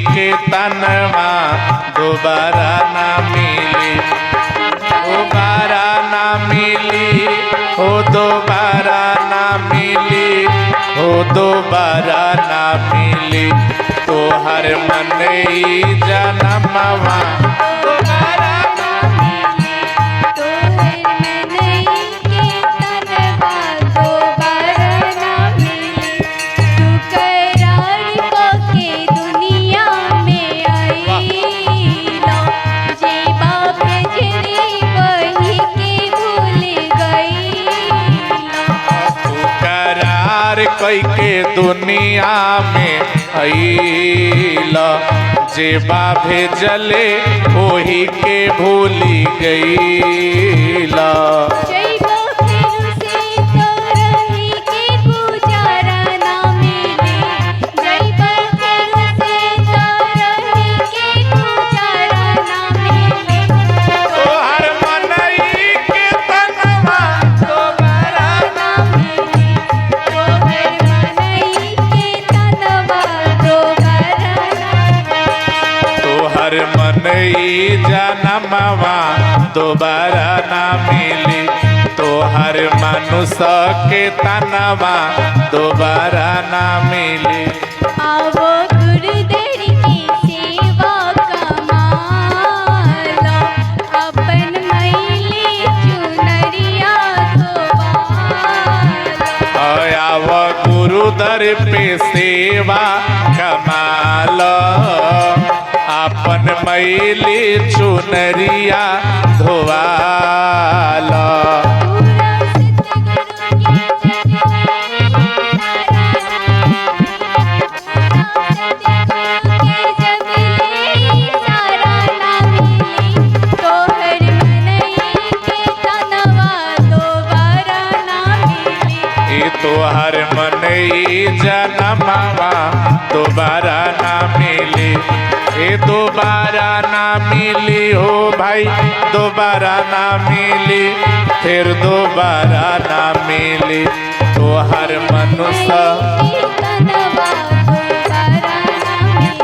के तनवा दोबारा ना मिली, दोबारा ना मिली, हो दोबारा ना मिली, हो दोबारा ना मिली, तो हर मन जनमवा दोबारा ना मिली, तो हर मन के तनवा दोबारा ना मिली। तू करार के दुनिया में आईला, जे बाप जरी वही के भूल गईला। तू करार कई के दुनिया में अइला, जेबा भेजले ओही के भूली गईला। जइबा फिर से तो रही के गुजारा ना मिली, जइबा फिर से तो रही के गुजारा ना मिली। तोहर मनई के तनवा दोबारा ना मिली, तोहर मनई के तनवा दोबारा ना मिली। तोहर मनई जनमवा दोबारा ना मिली, तोहर मनुष्य के तनवा दोबारा ना मिली। आवो गुरुदेव की सेवा कमालो, अपन मैली चुनरिया धोवालो। आव गुरुदर पे सेवा कमाल, अपन मैली चुनरिया धोवाल। पूरा सतगुरु के जगले सारा ना मिली, तोहर मनई के तनवा दोबारा ना मिली। ये तोहर मनई जनमवा दोबारा ना मिली, ये दोबारा ना मिली हो भाई, दोबारा ना मिली, फिर दोबारा ना मिली, तोहर मनुष्य तनवा दोबारा ना मिली,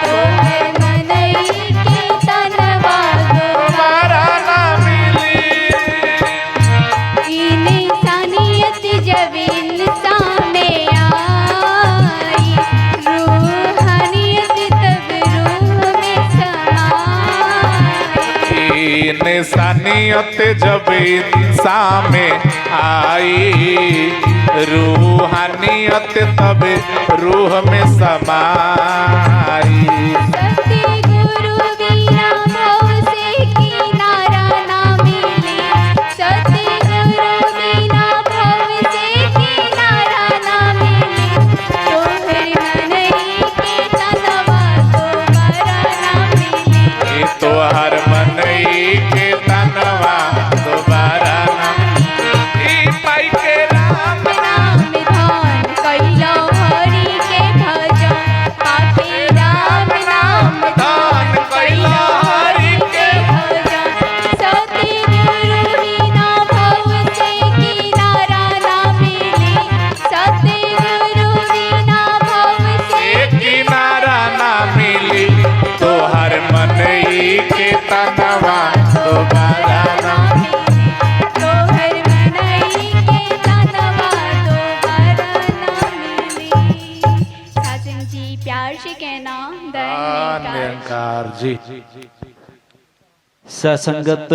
तोहर मनई के तनवा दोबारा ना मिली। इंसानियत जब इंसान में आई, रूहानियत तब रूह में समाई। इंसानियत जब इंसान में आई, रूहानियत तब रूह में समाई। सतगुरु बिना भव से किनारा ना मिली, सतगुरु बिना भव से किनारा ना मिली, तोहर मनई के तनवा दोबारा ना मिली। ये तोहर मनई के तनवा दोबारा ना ई पाई के राम नाम धान कैलो हरि के भजन, पाके राम नाम धान कैलो हरि के भजन। सतगुरु बिना भव से किनारा ना मिली, सतगुरु बिना भव से एक किनारा ना मिली, तोहर मनई के तनवा दोबारा ना मिली, तोहर मनई के तनवा दोबारा ना मिली। साजन जी प्यार से कहना धन्यवाद। निरंकार जी। ससंगत